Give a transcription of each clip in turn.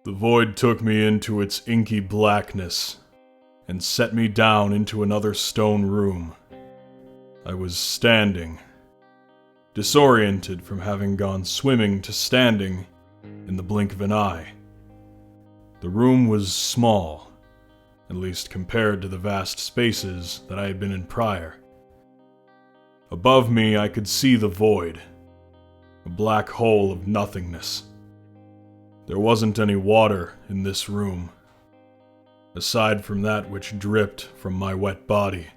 The void took me into its inky blackness and set me down into another stone room. I was standing, disoriented from having gone swimming to standing in the blink of an eye. The room was small, at least compared to the vast spaces that I had been in prior. Above me I could see the void, a black hole of nothingness. There wasn't any water in this room, aside from that which dripped from my wet body.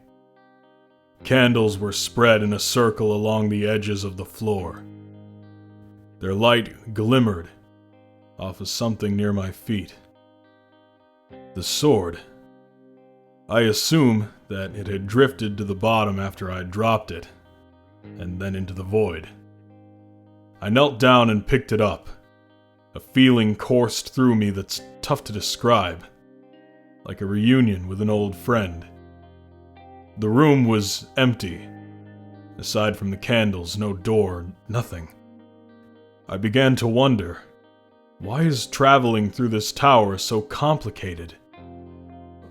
Candles were spread in a circle along the edges of the floor. Their light glimmered off of something near my feet. The sword. I assume that it had drifted to the bottom after I had dropped it, and then into the void. I knelt down and picked it up. A feeling coursed through me that's tough to describe, like a reunion with an old friend. The room was empty. Aside from the candles, no door, nothing. I began to wonder, why is traveling through this tower so complicated?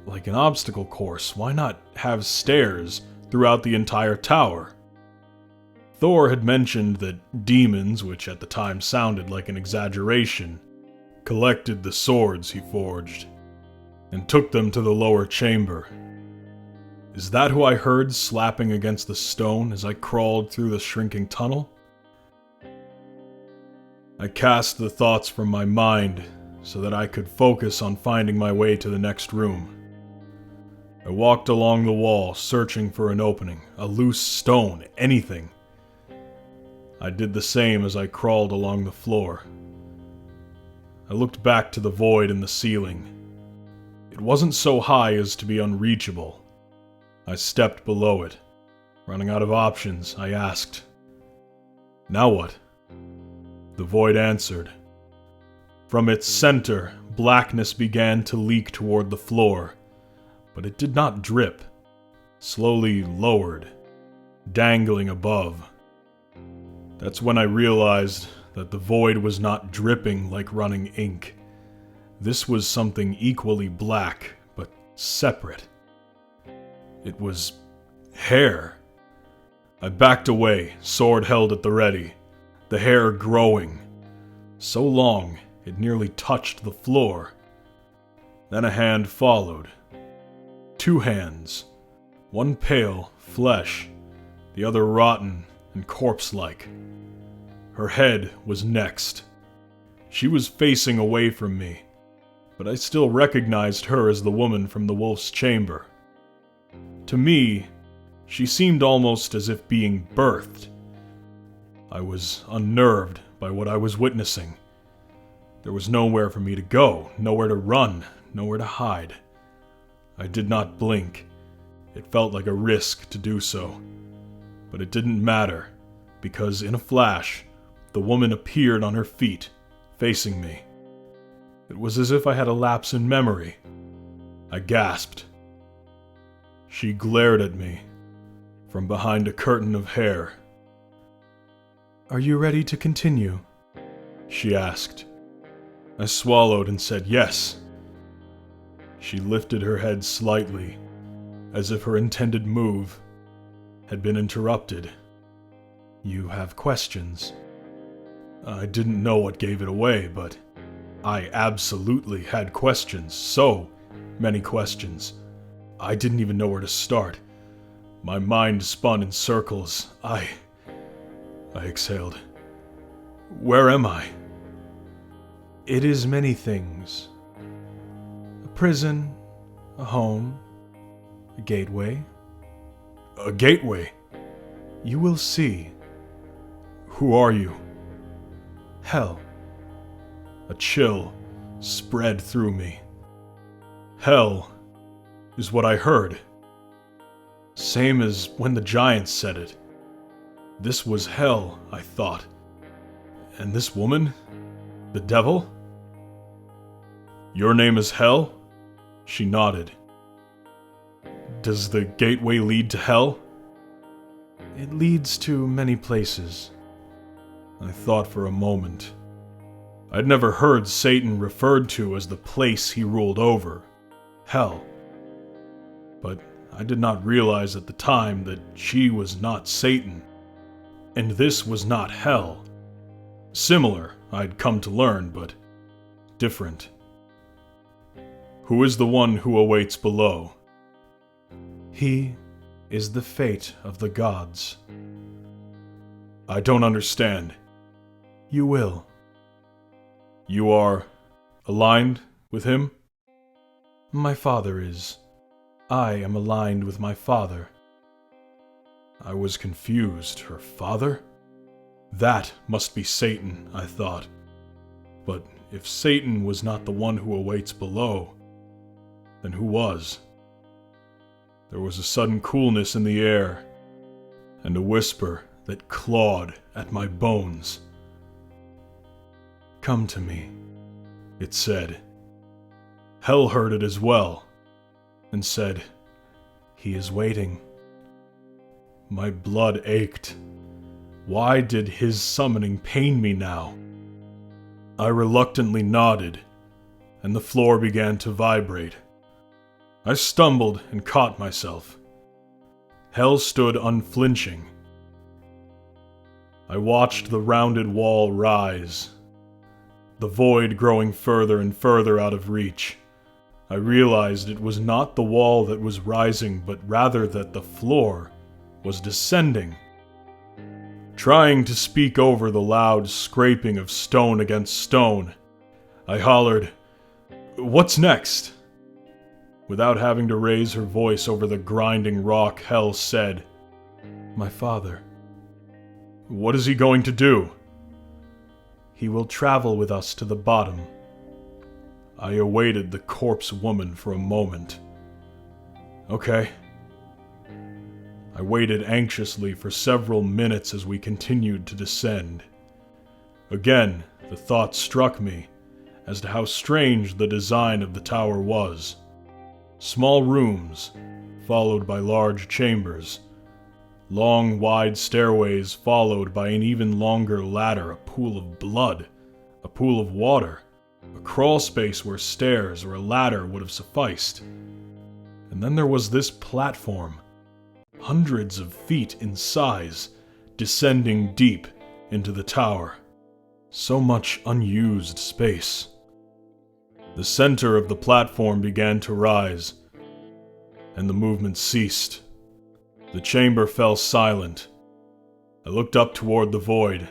Like an obstacle course, why not have stairs throughout the entire tower? Thor had mentioned that demons, which at the time sounded like an exaggeration, collected the swords he forged and took them to the lower chamber. Is that who I heard slapping against the stone as I crawled through the shrinking tunnel? I cast the thoughts from my mind so that I could focus on finding my way to the next room. I walked along the wall, searching for an opening, a loose stone, anything. I did the same as I crawled along the floor. I looked back to the void in the ceiling. It wasn't so high as to be unreachable. I stepped below it. Running out of options, I asked, "Now what?" The void answered. From its center, blackness began to leak toward the floor, but it did not drip, slowly lowered, dangling above. That's when I realized that the void was not dripping like running ink. This was something equally black, but separate. It was hair. I backed away, sword held at the ready, the hair growing, so long it nearly touched the floor. Then a hand followed. 2 hands, one pale, flesh, the other rotten and corpse-like. Her head was next. She was facing away from me, but I still recognized her as the woman from the wolf's chamber. To me, she seemed almost as if being birthed. I was unnerved by what I was witnessing. There was nowhere for me to go, nowhere to run, nowhere to hide. I did not blink. It felt like a risk to do so. But it didn't matter, because in a flash, the woman appeared on her feet, facing me. It was as if I had a lapse in memory. I gasped. She glared at me from behind a curtain of hair. "Are you ready to continue?" she asked. I swallowed and said yes. She lifted her head slightly, as if her intended move had been interrupted. "You have questions?" I didn't know what gave it away, but I absolutely had questions. So many questions. I didn't even know where to start. My mind spun in circles. I exhaled. "Where am I?" "It is many things. A prison, a home, a gateway." "A gateway?" "You will see." "Who are you?" "Hell." A chill spread through me. Hell is what I heard. Same as when the giants said it. This was hell, I thought. And this woman? The devil? "Your name is Hell?" She nodded. "Does the gateway lead to hell?" "It leads to many places." I thought for a moment. I'd never heard Satan referred to as the place he ruled over, hell. But I did not realize at the time that she was not Satan, and this was not hell. Similar, I'd come to learn, but different. Who is the one who awaits below? He is the fate of the gods. I don't understand. You will. You are aligned with him? My father is. I am aligned with my father. I was confused. Her father? That must be Satan, I thought. But if Satan was not the one who awaits below, then who was? There was a sudden coolness in the air, and a whisper that clawed at my bones. Come to me, it said. Hell heard it as well, and said, he is waiting. My blood ached. Why did his summoning pain me now? I reluctantly nodded, and the floor began to vibrate. I stumbled and caught myself. Hell stood unflinching. I watched the rounded wall rise, the void growing further and further out of reach. I realized it was not the wall that was rising, but rather that the floor was descending. Trying to speak over the loud scraping of stone against stone, I hollered, "What's next?" Without having to raise her voice over the grinding rock, Hell said, My father. What is he going to do? He will travel with us to the bottom. I awaited the corpse woman for a moment. Okay. I waited anxiously for several minutes as we continued to descend. Again, the thought struck me as to how strange the design of the tower was. Small rooms, followed by large chambers. Long, wide stairways followed by an even longer ladder, a pool of blood, a pool of water, a crawl space where stairs or a ladder would have sufficed. And then there was this platform, hundreds of feet in size, descending deep into the tower. So much unused space. The center of the platform began to rise, and the movement ceased. The chamber fell silent. I looked up toward the void,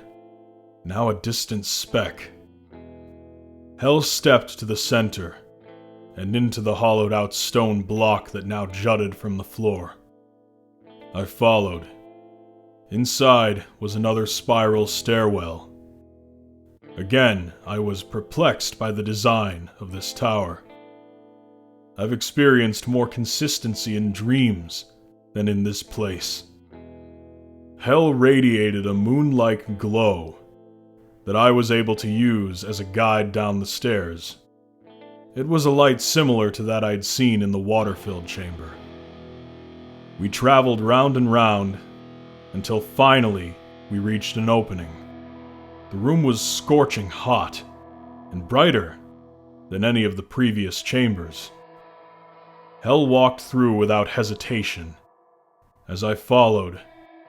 now a distant speck. Hell stepped to the center, and into the hollowed-out stone block that now jutted from the floor. I followed. Inside was another spiral stairwell. Again, I was perplexed by the design of this tower. I've experienced more consistency in dreams than in this place. Hell radiated a moon-like glow that I was able to use as a guide down the stairs. It was a light similar to that I'd seen in the water-filled chamber. We traveled round and round until finally we reached an opening. The room was scorching hot and brighter than any of the previous chambers. Hell walked through without hesitation. As I followed,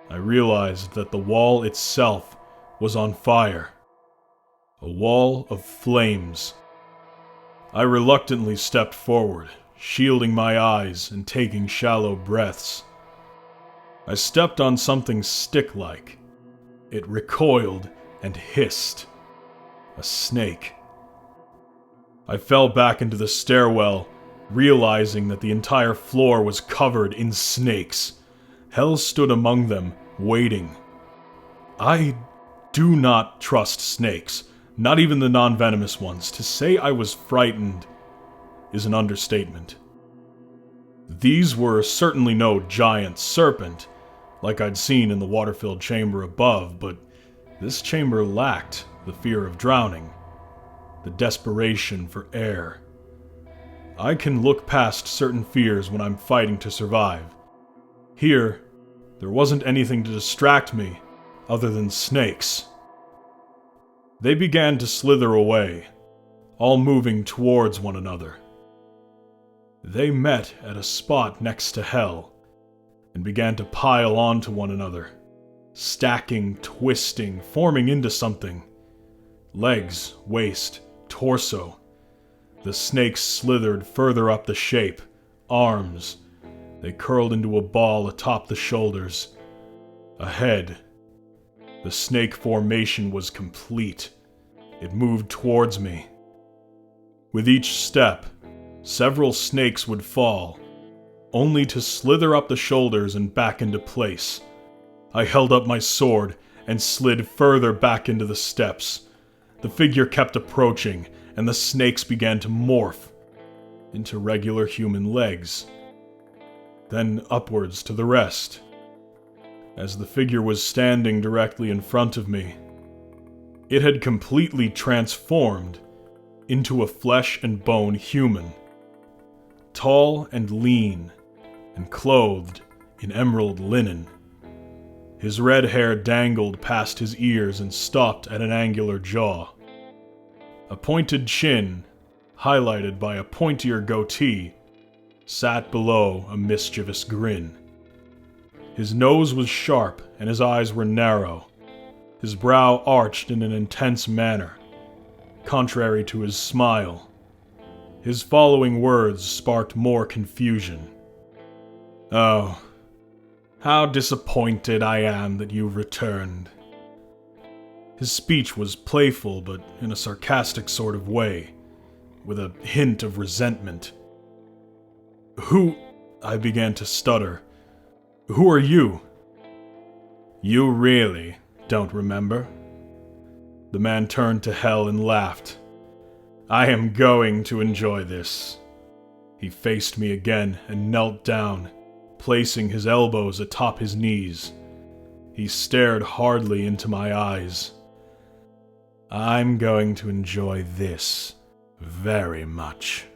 I realized that the wall itself was on fire. A wall of flames. I reluctantly stepped forward, shielding my eyes and taking shallow breaths. I stepped on something stick-like. It recoiled and hissed. A snake. I fell back into the stairwell, realizing that the entire floor was covered in snakes. Hell stood among them, waiting. I do not trust snakes, not even the non-venomous ones. To say I was frightened is an understatement. These were certainly no giant serpent, like I'd seen in the water-filled chamber above, but this chamber lacked the fear of drowning, the desperation for air. I can look past certain fears when I'm fighting to survive. Here, there wasn't anything to distract me other than snakes. They began to slither away, all moving towards one another. They met at a spot next to hell and began to pile onto one another, stacking, twisting, forming into something. Legs, waist, torso. The snakes slithered further up the shape. Arms. They curled into a ball atop the shoulders. A head. The snake formation was complete. It moved towards me. With each step, several snakes would fall, only to slither up the shoulders and back into place. I held up my sword and slid further back into the steps. The figure kept approaching, and the snakes began to morph into regular human legs, then upwards to the rest. As the figure was standing directly in front of me, it had completely transformed into a flesh and bone human, tall and lean, and clothed in emerald linen. His red hair dangled past his ears and stopped at an angular jaw. A pointed chin, highlighted by a pointier goatee, sat below a mischievous grin. His nose was sharp and his eyes were narrow. His brow arched in an intense manner, contrary to his smile. His following words sparked more confusion. "Oh, how disappointed I am that you've returned." His speech was playful, but in a sarcastic sort of way, with a hint of resentment. "Who—" I began to stutter. "Who are you?" "You really don't remember?" The man turned to Hell and laughed. "I am going to enjoy this." He faced me again and knelt down, placing his elbows atop his knees. He stared hardly into my eyes. "I'm going to enjoy this very much."